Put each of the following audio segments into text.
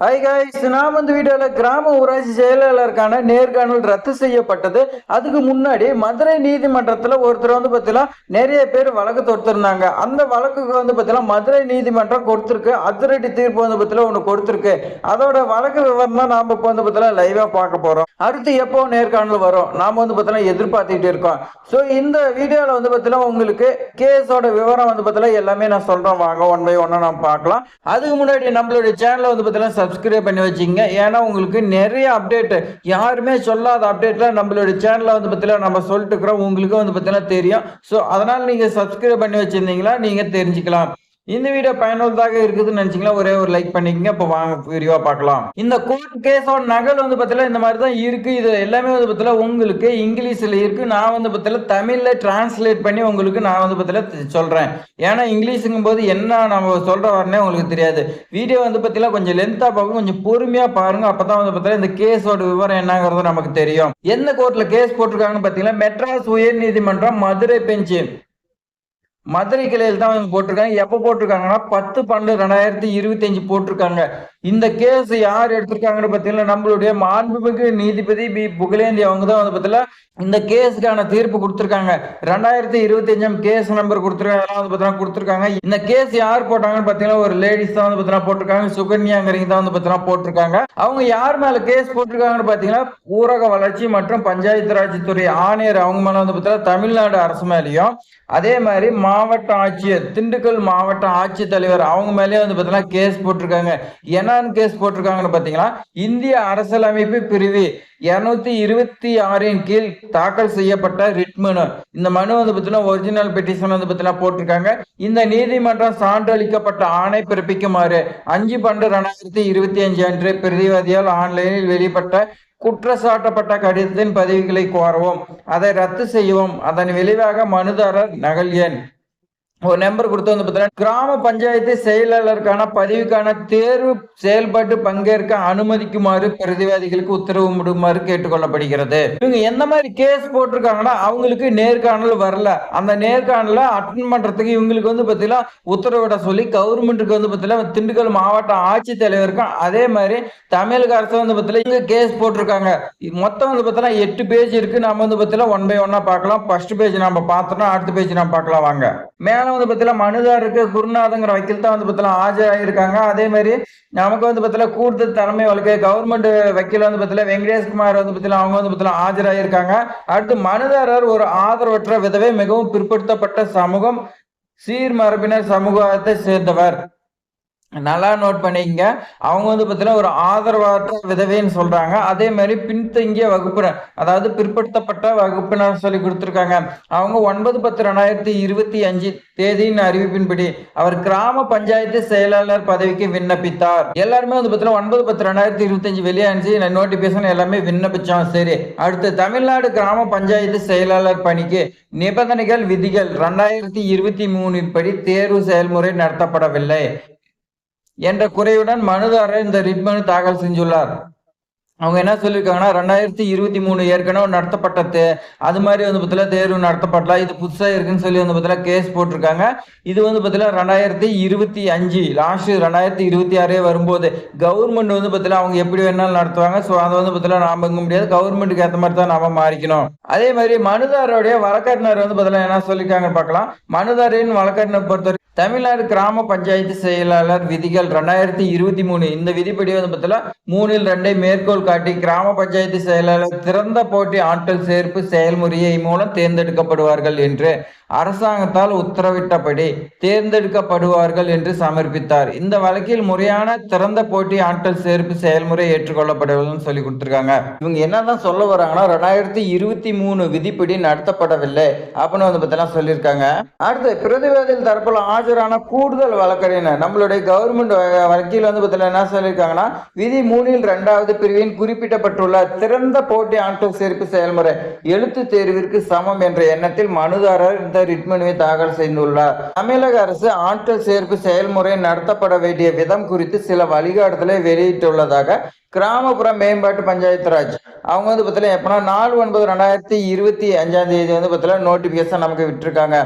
Hi guys, நான் வீடியோவில் கிராம ஊராட்சி செயலாளருக்கான நேர்காணல் ரத்து செய்யப்பட்டது. அதுக்கு முன்னாடி மதுரை நீதிமன்றத்தில் ஒருத்தர் பார்த்தீங்கன்னா நிறைய பேர் வழக்கு தொடுத்திருந்தாங்க. அந்த வழக்குக்கு பார்த்தீங்கன்னா மதுரை நீதிமன்றம் கொடுத்துருக்கு, அதிரடி தீர்ப்பு பார்த்தீங்கன்னா ஒன்று கொடுத்துருக்கு. அதோட வழக்கு விவரம் தான் நாம் இப்போ பார்த்தீங்கன்னா லைவாக பார்க்க போகிறோம். அடுத்து எப்போ நேர்காணல் வரும் நாம் பார்த்தீங்கன்னா எதிர்பார்த்துக்கிட்டு இருக்கோம். ஸோ இந்த வீடியோவில் பார்த்தீங்கன்னா உங்களுக்கு கேஸோட விவரம் பார்த்தீங்கன்னா எல்லாமே நான் சொல்கிறேன். வாங்க ஒன் பை ஒன்னாக நாம் பார்க்கலாம். அதுக்கு முன்னாடி நம்மளுடைய சேனலை பார்த்தீங்கன்னா சப்ஸ்கிரைப் பண்ணி வச்சுங்க. ஏன்னா உங்களுக்கு நிறைய அப்டேட், யாருமே சொல்லாத அப்டேட்ல நம்மளுடைய சேனல்ல பார்த்தீங்கன்னா நம்ம சொல்லிட்டு இருக்கிறோம். உங்களுக்கு பார்த்தீங்கன்னா தெரியும். ஸோ அதனால நீங்க சப்ஸ்கிரைப் பண்ணி வச்சிருந்தீங்களா நீங்க தெரிஞ்சுக்கலாம். இந்த வீடியோ பயனுள்ளதாக இருக்குதுன்னு நினைச்சீங்களா ஒரே ஒரு லைக் பண்ணிக்கங்க. இப்போ வாங்க வீடியோவா பார்க்கலாம். இந்த கோர்ட் கேஸோட நகல் பார்த்தீங்கன்னா இந்த மாதிரி தான் இருக்கு. இது எல்லாமே பார்த்தீங்கன்னா உங்களுக்கு இங்கிலீஷ்ல இருக்கு. நான் பார்த்தீங்கன்னா தமிழ்ல டிரான்ஸ்லேட் பண்ணி உங்களுக்கு நான் பார்த்தீங்கன்னா சொல்றேன். ஏன்னா இங்கிலீஷுங்கும் போது என்ன நம்ம சொல்ற வரனே உங்களுக்கு தெரியாது. வீடியோ பார்த்தீங்கன்னா கொஞ்சம் லென்த்தா பார்க்கும், கொஞ்சம் பொறுமையா பாருங்க. அப்பதான் பார்த்தீங்கன்னா இந்த கேஸோட விவரம் என்னங்கிறது நமக்கு தெரியும். எந்த கோர்ட்ல கேஸ் போட்டிருக்காங்கன்னு பார்த்தீங்கன்னா மெட்ராஸ் உயர் நீதிமன்றம் மதுரை பெஞ்சு மதுரை கிளையில் தான் போட்டிருக்காங்க. எப்ப போட்டிருக்காங்கன்னா 10/12/2025 போட்டிருக்காங்க. இந்த கேஸ் யார் எடுத்திருக்காங்கன்னு பார்த்தீங்கன்னா நம்மளுடைய மாண்புமிகு நீதிபதி பி புகழேந்தி அவங்க தான் பார்த்தீங்கன்னா இந்த கேஸுக்கான தீர்ப்பு கொடுத்திருக்காங்க. 2025 கேஸ் நம்பர் கொடுத்திருக்காங்க. இந்த கேஸ் யார் போட்டாங்கன்னு பார்த்தீங்கன்னா ஒரு லேடிஸ் தான் பார்த்தீங்கன்னா போட்டிருக்காங்க. சுகன்யாங்கிறீங்க தான் பார்த்தீங்கன்னா போட்டிருக்காங்க. அவங்க யார் மேல கேஸ் போட்டிருக்காங்கன்னு பார்த்தீங்கன்னா ஊரக வளர்ச்சி மற்றும் பஞ்சாயத்து ராஜ் துறை ஆணையர் அவங்க மேல பார்த்தீங்கன்னா தமிழ்நாடு அரசு மேலேயும், அதே மாதிரி மாவட்ட ஆட்சியர் திண்டுக்கல் மாவட்ட ஆட்சித்தலைவர் அவங்க மேலேயே பார்த்தீங்கன்னா கேஸ் போட்டிருக்காங்க. என்னன்னு கேஸ் போட்டிருக்காங்கன்னு பார்த்தீங்கன்னா இந்திய அரசியலமைப்பு பிரிவு 226 கீழ் தாக்கல் செய்யப்பட்ட ரிட் மனு. இந்த மனு பார்த்தீங்கன்னா ஒரிஜினல் பெட்டிஷன் பார்த்தீங்கன்னா போட்டிருக்காங்க. இந்த நீதிமன்றம் சான்றளிக்கப்பட்ட ஆணை பிறப்பிக்குமாறு 5/12/2025 அன்று பிரதிவாதியால் ஆன்லைனில் வெளிப்பட்ட குற்றச்சாட்டப்பட்ட கடிதத்தின் பதிவுகளை கோரவும், அதை ரத்து செய்யவும். அதன் விளைவாக மனுதாரர் நகல் எண் ஒரு நம்பர் கொடுத்து பார்த்தீங்கன்னா கிராம பஞ்சாயத்து செயலாளருக்கான பதிவுக்கான தேர்வு செயல்பாட்டு பங்கேற்க அனுமதிக்குமாறு பிரதிவாதிகளுக்கு உத்தரவிடுமாறு கேட்டுக்கொள்ளப்படுகிறது. இவங்க எந்த மாதிரி கேஸ் போட்டிருக்காங்கன்னா அவங்களுக்கு நேர்காணல் வரல. அந்த நேர்காணல அட்டன் பண்றதுக்கு இவங்களுக்கு பார்த்தீங்கன்னா உத்தரவிட சொல்லி கவர்மெண்ட்டுக்கு பார்த்தீங்கன்னா திண்டுக்கல் மாவட்ட ஆட்சித்தலைவருக்கும் அதே மாதிரி தமிழக அரசு பார்த்தீங்கன்னா இவங்க கேஸ் போட்டிருக்காங்க. மொத்தம் பார்த்தீங்கன்னா 8 பேஜ் இருக்கு. நம்ம பார்த்தீங்கன்னா ஒன் பை ஒன்னா பார்க்கலாம். ஃபர்ஸ்ட் பேஜ் நம்ம பார்த்தோம்னா அடுத்த பேஜ் நம்ம பார்க்கலாம். வாங்க. மேல பார்த்தீங்கன்னா மனுதாருக்கு குருநாதங்கிற வக்கீல் தான் பார்த்தீங்கன்னா ஆஜராயிருக்காங்க. அதே மாதிரி நமக்கு பார்த்தீங்கன்னா கூடுதல் தலைமை வழக்கு கவர்மெண்ட் வக்கீல் பார்த்தீங்கன்னா வெங்கடேஷ்குமார் பார்த்தீங்கன்னா அவங்க பார்த்தீங்கன்னா ஆஜராயிருக்காங்க. அடுத்து மனுதாரர் ஒரு ஆதரவற்ற விதவை, மிகவும் பிற்படுத்தப்பட்ட சமூகம், சீர்மரபினர் சமூகத்தை சேர்ந்தவர். நல்லா நோட் பண்ணிக்கங்க. அவங்க பார்த்தீங்கன்னா ஒரு ஆதரவற்ற விதவைன்னு சொல்றாங்க. அதே மாதிரி பின்தங்கிய வகுப்பினர், அதாவது பிற்படுத்தப்பட்ட வகுப்பினர் சொல்லி கொடுத்துருக்காங்க. அவங்க 9/10/2025 தேதியின் அறிவிப்பின்படி அவர் கிராம பஞ்சாயத்து செயலாளர் பதவிக்கு விண்ணப்பித்தார். எல்லாருமே பார்த்தீங்கன்னா 9/10/2025 வெளியாச்சு நோட்டிபிகேஷன் எல்லாமே விண்ணப்பிச்சோம். சரி, அடுத்து தமிழ்நாடு கிராம பஞ்சாயத்து செயலாளர் பணிக்கு நிபந்தனைகள் விதிகள் 2023 படி தேர்வு செயல்முறை நடத்தப்படவில்லை என்ற குறையுடன் மனுதாரர் இந்த ரிட் மனு தாக்கல் செஞ்சுள்ளார். அவங்க என்ன சொல்லியிருக்காங்கன்னா 2023 ஏற்கனவே நடத்தப்பட்ட அது மாதிரி பார்த்தீங்கன்னா தேர்வு நடத்தப்படலாம், இது புதுசா இருக்குன்னு சொல்லி பார்த்தீங்கன்னா கேஸ் போட்டிருக்காங்க. இது பார்த்தீங்கன்னா 2025 லாஸ்ட் 2026 வரும்போது கவர்மெண்ட் பார்த்தீங்கன்னா அவங்க எப்படி வேணாலும் நடத்துவாங்க. ஸோ அதை பார்த்தீங்கன்னா நாம இங்க முடியாது, கவர்மெண்ட்டுக்கு ஏற்ற மாதிரி தான் நாம மாறிக்கணும். அதே மாதிரி மனுதாரருடைய வழக்கறிஞர் பார்த்தீங்கன்னா என்ன சொல்லியிருக்காங்க பார்க்கலாம். மனுதாரின் வழக்கறிஞர் பொறுத்தவரை தமிழ்நாடு கிராம பஞ்சாயத்து செயலாளர் விதிகள் 2023 இந்த விதிப்படி பார்த்தீங்கன்னா 3/2 மேற்கோள் காட்டி கிராம பஞ்சாயத்து செயலாளர் திறந்த போட்டி ஆற்றல் சேர்ப்பு செயல்முறையை மூலம் தேர்ந்தெடுக்கப்படுவார்கள் என்று அரசாங்கத்தால் உத்தரவிட்டபடி தேர்ந்தெடுக்கப்படுவார்கள் என்று சமர்ப்பித்தார். இந்த வழக்கில் முறையான திறந்த போட்டி ஆற்றல் சேர்ப்பு செயல்முறை ஏற்றுக்கொள்ளப்படவில்லைன்னு சொல்லி கொடுத்திருக்காங்க. இவங்க என்னதான் சொல்ல வராங்கன்னா 2023 விதிப்படி நடத்தப்படவில்லை அப்படின்னு பார்த்தீங்கன்னா சொல்லியிருக்காங்க. அடுத்து பிரதிவாதிகள் தரப்புல ஆஜரான கூடுதல் வழக்கறிஞர் நம்மளுடைய கவர்மெண்ட் வக்கீல் பார்த்தீங்கன்னா என்ன சொல்லியிருக்காங்கன்னா விதி 3/2 பிரிவின் குறிப்பிடப்பட்டுள்ள திறந்த போட்டி ஆற்றல் சேர்ப்பு செயல்முறை எழுத்து தேர்விற்கு சமம் என்ற எண்ணத்தில் மனுதாரர் இந்த ரிட் மனுவை தாக்கல் செய்துள்ளார். தமிழக அரசு ஆற்றல் சேர்ப்பு செயல்முறை நடத்தப்பட வேண்டிய விதம் குறித்து சில வழிகாட்டுதலை வெளியிட்டுள்ளதாக கிராமப்புற மேம்பாட்டு பஞ்சாயத்து ராஜ் அவங்க பார்த்தீங்கன்னா எப்பனா 4/9/2025 பார்த்தீங்கன்னா நோட்டிபிகேஷன் நமக்கு விட்டுருக்காங்க.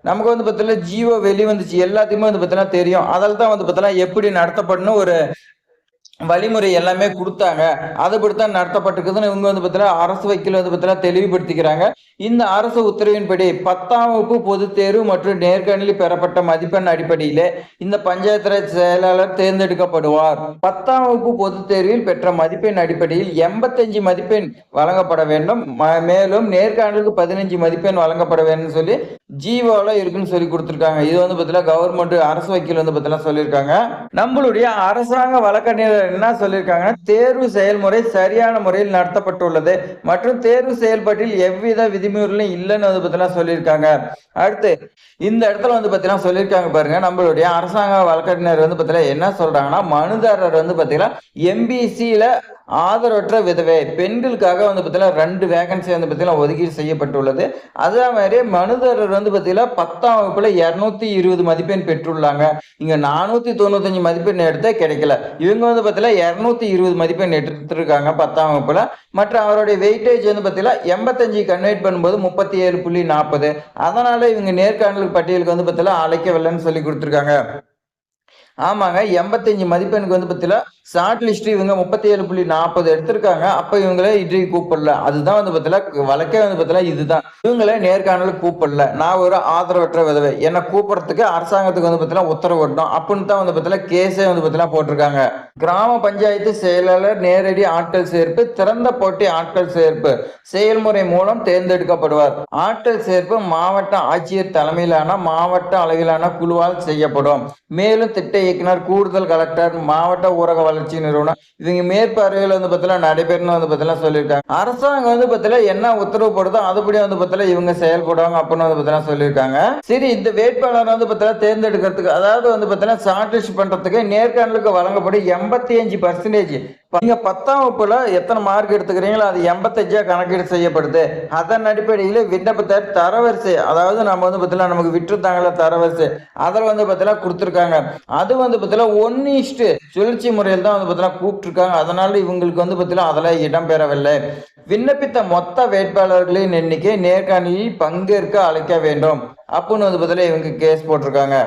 நமக்கு பார்த்தீங்கன்னா ஜியோ வெளி வந்துச்சு, எல்லாத்தையுமே பார்த்தீங்கன்னா தெரியும். அதில் தான் பார்த்தீங்கன்னா எப்படி நடத்தப்படணும் ஒரு வழிமுறை எல்லாமே குடுத்தாங்க. அதுபடித்தான் நடத்தப்பட்டிருக்குதுன்னு இவங்க வந்து பார்த்தீங்கன்னா, அரசு வக்கீல் வந்து பார்த்தீங்கன்னா தெளிவுபடுத்திக்கிறாங்க. இந்த அரசு உத்தரவின்படி 10ஆம் வகுப்பு பொதுத் தேர்வு மற்றும் நேர்காணலில் பெறப்பட்ட மதிப்பெண் அடிப்படையிலே இந்த பஞ்சாயத்து ராஜ் செயலாளர் தேர்ந்தெடுக்கப்படுவார். 10ஆம் வகுப்பு பொதுத் தேர்வில் பெற்ற மதிப்பெண் அடிப்படையில் 85 மதிப்பெண் வழங்கப்பட வேண்டும். மேலும் நேர்காணலுக்கு 15 மதிப்பெண் வழங்கப்பட வேண்டும் சொல்லி ஜீவோல இருக்குன்னு சொல்லி கொடுத்திருக்காங்க. இது வந்து பார்த்தீங்கன்னா கவர்மெண்ட் அரசு வக்கீல் வந்து பார்த்தீங்கன்னா சொல்லியிருக்காங்க. நம்மளுடைய அரசாங்க வழக்கறிஞர் என்ன சொல்லியிருக்காங்கன்னா, தேர்வு செயல்முறை சரியான முறையில் நடத்தப்பட்டுள்ளது மற்றும் தேர்வு செயல்பாட்டில் எவ்வித விதிமுறைகளும் இல்லைன்னு வந்து பார்த்தீங்கன்னா சொல்லியிருக்காங்க. அடுத்து இந்த இடத்துல வந்து பார்த்தீங்கன்னா சொல்லியிருக்காங்க பாருங்க, நம்மளுடைய அரசாங்க வழக்கறிஞர் வந்து பார்த்தீங்கன்னா என்ன சொல்றாங்கன்னா, மனுதாரர் வந்து பார்த்தீங்கன்னா எம்பிசியில ஆதரவற்ற விதவை பெண்களுக்காக வந்து பார்த்தீங்கன்னா 2 வேகன்சி வந்து பார்த்தீங்கன்னா ஒதுக்கீடு செய்யப்பட்டுள்ளது. அதே மாதிரி மனுதாரர் வந்து பார்த்தீங்கன்னா 10ஆம் வகுப்புல 220 மதிப்பெண் பெற்றுள்ளாங்க. இங்க 495 மதிப்பெண் எடுத்தே கிடைக்கல. இவங்க வந்து பார்த்தீங்கன்னா 220 மதிப்பெண் எடுத்திருக்காங்க 10ஆம் வகுப்புல. மற்ற அவருடைய வெயிட்டேஜ் வந்து பார்த்தீங்கன்னா 85 கன்வெர்ட் பண்ணும்போது 37.40. அதனால இவங்க நேர்காணல் பட்டியலுக்கு வந்து பார்த்தீங்கன்னா அழைக்கவில்லைன்னு சொல்லி கொடுத்திருக்காங்க. ஆமாங்க. 85 மதிப்பெண்ணுக்கு வந்து பார்த்தீங்கன்னா, ஷார்ட் லிஸ்ட் இவங்க 37.40 எடுத்திருக்காங்க. அப்ப இவங்கள இன்டர்வியூ கூப்பிடல. அதுதான் வந்து பார்த்தீங்கன்னா, வழக்கே வந்து பார்த்தீங்கன்னா இதுதான். இவங்கள நேர்காணலுக்கு கூப்பிடல. நான் ஒரு ஆதரவற்ற விதவை. என்ன கூப்பிடுறதுக்கு அரசாங்கத்துக்கு வந்து பார்த்தீங்கன்னா உத்தரவிடணும். அப்படின்னு தான் வந்து பார்த்தீங்கன்னா கேஸே வந்து பார்த்தீங்கன்னா போட்டிருக்காங்க. கிராம பஞ்சாயத்து செயலாளர் நேரடி ஆட்கள் சேர்ப்பு, திறந்த போட்டி ஆட்கள் சேர்ப்பு செயல்முறை மூலம் தேர்ந்தெடுக்கப்படுவார். ஆட்கள் சேர்ப்பு மாவட்ட ஆட்சியர் தலைமையிலான மாவட்ட அளவிலான குழுவால் செய்யப்படும். மேலும் திட்ட இயக்குனர், கூடுதல் கலெக்டர், மாவட்ட ஊரக வளர்ச்சி நிறுவனம் இவங்க மேற்பார்வையில் வந்து பார்த்தீங்கன்னா நடைபெறணும் வந்து பார்த்தீங்கன்னா சொல்லியிருக்காங்க. அரசாங்கம் வந்து பார்த்தீங்கன்னா என்ன உத்தரவு போடுதோ அதுபடி வந்து பார்த்தீங்கன்னா இவங்க செயல்படுவாங்க அப்படின்னு வந்து பார்த்தீங்கன்னா சொல்லியிருக்காங்க. சரி, இந்த வேட்பாளர் வந்து பார்த்தீங்கன்னா தேர்ந்தெடுக்கிறதுக்கு, அதாவது வந்து பார்த்தீங்கன்னா ஷார்ட் லிஸ்ட் பண்றதுக்கு நேர்காணலுக்கு வழங்கப்படும் 85%. நீங்க 10ஆம் வகுப்புல எத்தனை மார்க் எடுத்துக்கிறீங்களோ அது 85 கணக்கீடு செய்யப்படுது. அதன் அடிப்படையில் விண்ணப்பத்தை தரவரிசை, அதாவது நம்ம வந்து பார்த்தீங்கன்னா நமக்கு விட்டுருந்தாங்களா தரவரிசை, அதில் வந்து பார்த்தீங்கன்னா கொடுத்துருக்காங்க. அது வந்து பார்த்தீங்கன்னா 1:, சுழற்சி முறையில் தான் வந்து பார்த்தீங்கன்னா கூப்பிட்டுருக்காங்க. அதனால இவங்களுக்கு வந்து பார்த்தீங்கன்னா அதில் இடம்பெறவில்லை. விண்ணப்பித்த மொத்த வேட்பாளர்களின் எண்ணிக்கை நேர்காணலில் பங்கேற்க அழைக்க வேண்டும் அப்படின்னு வந்து பார்த்தீங்கன்னா இவங்க கேஸ் போட்டிருக்காங்க.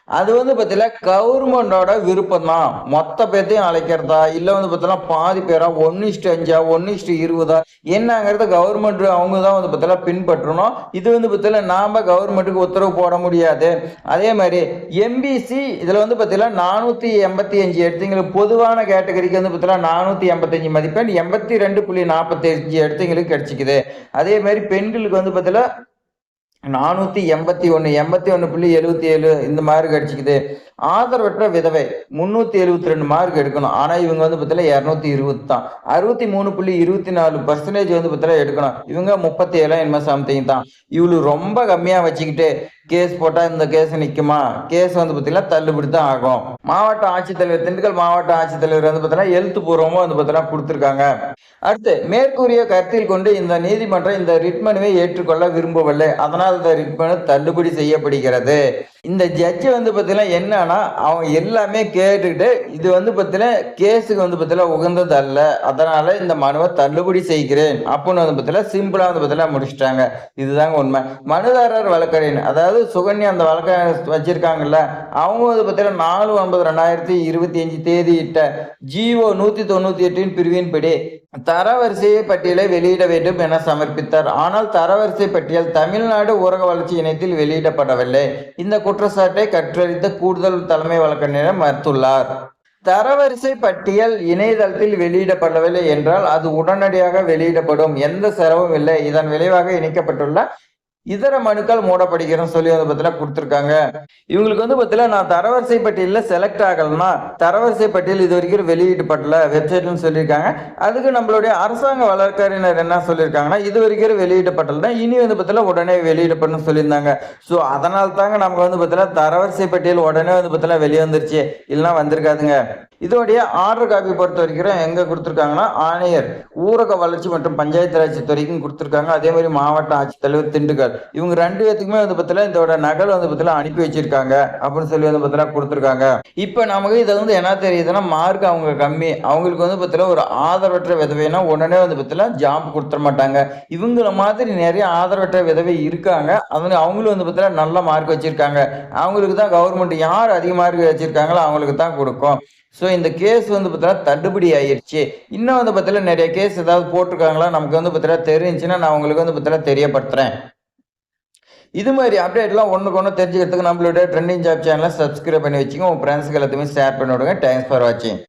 அது வந்து பார்த்தீங்கன்னா கவர்மெண்டோட விருப்பம் தான். மொத்த பேர்த்தையும் அழைக்கிறதா இல்லை வந்து பார்த்தீங்கன்னா பாதி பேரா 1:5 1:20 என்னங்கிறத கவர்மெண்ட் அவங்க தான் வந்து பார்த்தீங்கன்னா பின்பற்றணும். இது வந்து பார்த்தீங்கன்னா நாம கவர்மெண்ட்டுக்கு உத்தரவு போட முடியாது. அதே மாதிரி எம்பிசி இதுல வந்து பார்த்தீங்கன்னா 485 எடுத்தீங்களுக்கு பொதுவான கேட்டகரிக்கு வந்து பார்த்தீங்கன்னா 485 மதிப்பெண் 82.45 எடுத்தீங்களுக்கு கிடைச்சிக்குது. அதே மாதிரி பெண்களுக்கு வந்து பார்த்தீங்கன்னா 481 81.77 இந்த மார்க் கிடைச்சிக்குது. ஆதரவற்ற விதவை 372 மார்க் எடுக்கணும். ஆனா இவங்க வந்து பார்த்தீங்கன்னா 220 தான். 63.24% வந்து பார்த்தீங்கன்னா எடுக்கணும். இவங்க 37 என்ன சம்திங் தான். இவளு ரொம்ப கம்மியா வச்சுக்கிட்டு கேஸ் போட்டா இந்த கேஸ் நிக்குமா? கேஸ் வந்து பார்த்தீங்கன்னா தள்ளுபடி தான் ஆகும். மாவட்ட ஆட்சித்தலைவர், திண்டுக்கல் மாவட்ட ஆட்சித்தலைவர் வந்து பார்த்தீங்கன்னா எழுத்துப்பூர்வமா வந்து பார்த்தீங்கன்னா கொடுத்திருக்காங்க. அடுத்து, மேற்கூறிய கருத்தில் கொண்டு இந்த நீதிமன்றம் இந்த ரிட் மனுவை ஏற்றுக்கொள்ள விரும்பவில்லை. அதனால் இந்த ரிட் மனு தள்ளுபடி செய்யப்படுகிறது. இந்த ஜட்ஜி வந்து பார்த்தீங்கன்னா என்னன்னா அவங்க எல்லாமே கேட்டுக்கிட்டு இது வந்து பார்த்தீங்கன்னா கேஸுக்கு வந்து பார்த்தீங்கன்னா உகந்தது அல்ல, அதனால இந்த மனுவை தள்ளுபடி செய்கிறேன் அப்படின்னு வந்து பார்த்தீங்கன்னா சிம்பிளா வந்து பார்த்தீங்கன்னா முடிச்சிட்டாங்க. இதுதாங்க உண்மை. மனுதாரர் வழக்கறிஞர், அதாவது சுகன்யா அந்த வழக்க வச்சிருக்காங்கல்ல, அவங்க வந்து பார்த்தீங்கன்னா 4/9/2025 தேதியிட்ட ஜிஓ 198 பிரிவின்படி தரவரிசை பட்டியலை வெளியிட வேண்டும் என சமர்ப்பித்தார். ஆனால் தரவரிசை பட்டியல் தமிழ்நாடு ஊரக வளர்ச்சி இணையத்தில் வெளியிடப்படவில்லை. இந்த குற்றச்சாட்டை கற்றறிந்த கூடுதல் தலைமை வழக்கறிஞர் மறுத்துள்ளார். தரவரிசை பட்டியல் இணையதளத்தில் வெளியிடப்படவில்லை என்றால் அது உடனடியாக வெளியிடப்படும், எந்த செலவும் இல்லை. இதன் விளைவாக இணைக்கப்பட்டுள்ள இதர மனுக்கள் மூடப்படுகிறோம் சொல்லி வந்து பார்த்தீங்கன்னா கொடுத்துருக்காங்க. இவங்களுக்கு வந்து பார்த்தீங்கன்னா நான் தரவரிசை பட்டியலில் செலக்ட் ஆகலன்னா தரவரிசை பட்டியல் இது வரைக்கும் வெளியிடப்படல வெப்சைட்னு சொல்லியிருக்காங்க. அதுக்கு நம்மளுடைய அரசாங்க வழக்கறிஞர் என்ன சொல்லியிருக்காங்கன்னா இது வரைக்கும் வெளியிடப்படல, இனி வந்து பார்த்தீங்கன்னா உடனே வெளியிடப்படணும்னு சொல்லியிருந்தாங்க. ஸோ அதனால தாங்க நமக்கு வந்து பார்த்தீங்கன்னா தரவரிசை பட்டியல் உடனே வந்து பார்த்தீங்கன்னா வெளியே வந்துருச்சு, இல்லைன்னா வந்திருக்காதுங்க. இதோடைய ஆர்டர் காப்பி பொறுத்த வரைக்கும் எங்க கொடுத்துருக்காங்கன்னா ஆணையர் ஊரக வளர்ச்சி மற்றும் பஞ்சாயத்து ராஜ் துறைக்கும் கொடுத்துருக்காங்க. அதே மாதிரி மாவட்ட ஆட்சித்தலைவர் திண்டுக்கல் இவங்க 2 பேத்துக்குமே வந்து பார்த்தீங்கன்னா இதோட நகல் வந்து பார்த்தீங்கன்னா அனுப்பி வச்சிருக்காங்க அப்படின்னு சொல்லி வந்து பார்த்தீங்கன்னா கொடுத்துருக்காங்க. இப்போ நமக்கு இதை வந்து என்ன தெரியுதுன்னா மார்க் அவங்க கம்மி, அவங்களுக்கு வந்து பார்த்தீங்கன்னா ஒரு ஆதரவற்ற விதவைனா உடனே வந்து பார்த்தீங்கன்னா ஜாப் கொடுத்துட மாட்டாங்க. இவங்கள மாதிரி நிறைய ஆதரவற்ற விதவை இருக்காங்க. அதனால அவங்களும் வந்து பார்த்தீங்கன்னா நல்ல மார்க் வச்சிருக்காங்க. அவங்களுக்கு தான் கவர்மெண்ட் யார் அதிக மார்க் வச்சிருக்காங்களோ அவங்களுக்கு தான் கொடுக்கும். ஸோ இந்த கேஸ் வந்து பார்த்தீங்கன்னா தள்ளுபடி ஆயிடுச்சு. இன்னும் வந்து பார்த்தீங்கன்னா நிறைய கேஸ் ஏதாவது போட்டிருக்காங்களா நமக்கு வந்து பார்த்தீங்கன்னா தெரிஞ்சுன்னா நான் உங்களுக்கு வந்து பார்த்தீங்கன்னா தெரியப்படுத்துறேன். இது மாதிரி அப்டேட்லாம் ஒண்ணுக்கு ஒண்ணு தெரிஞ்சுக்கிறதுக்கு நம்மளுடைய ட்ரெண்டிங் ஜாப் சேனலை சப்ஸ்கிரைப் பண்ணி வச்சுங்க. உங்க ஃப்ரெண்ட்ஸ்க்கு எல்லாத்தையுமே ஷேர் பண்ணி விடுங்க. தேங்க்ஸ் ஃபார் வாட்சிங்.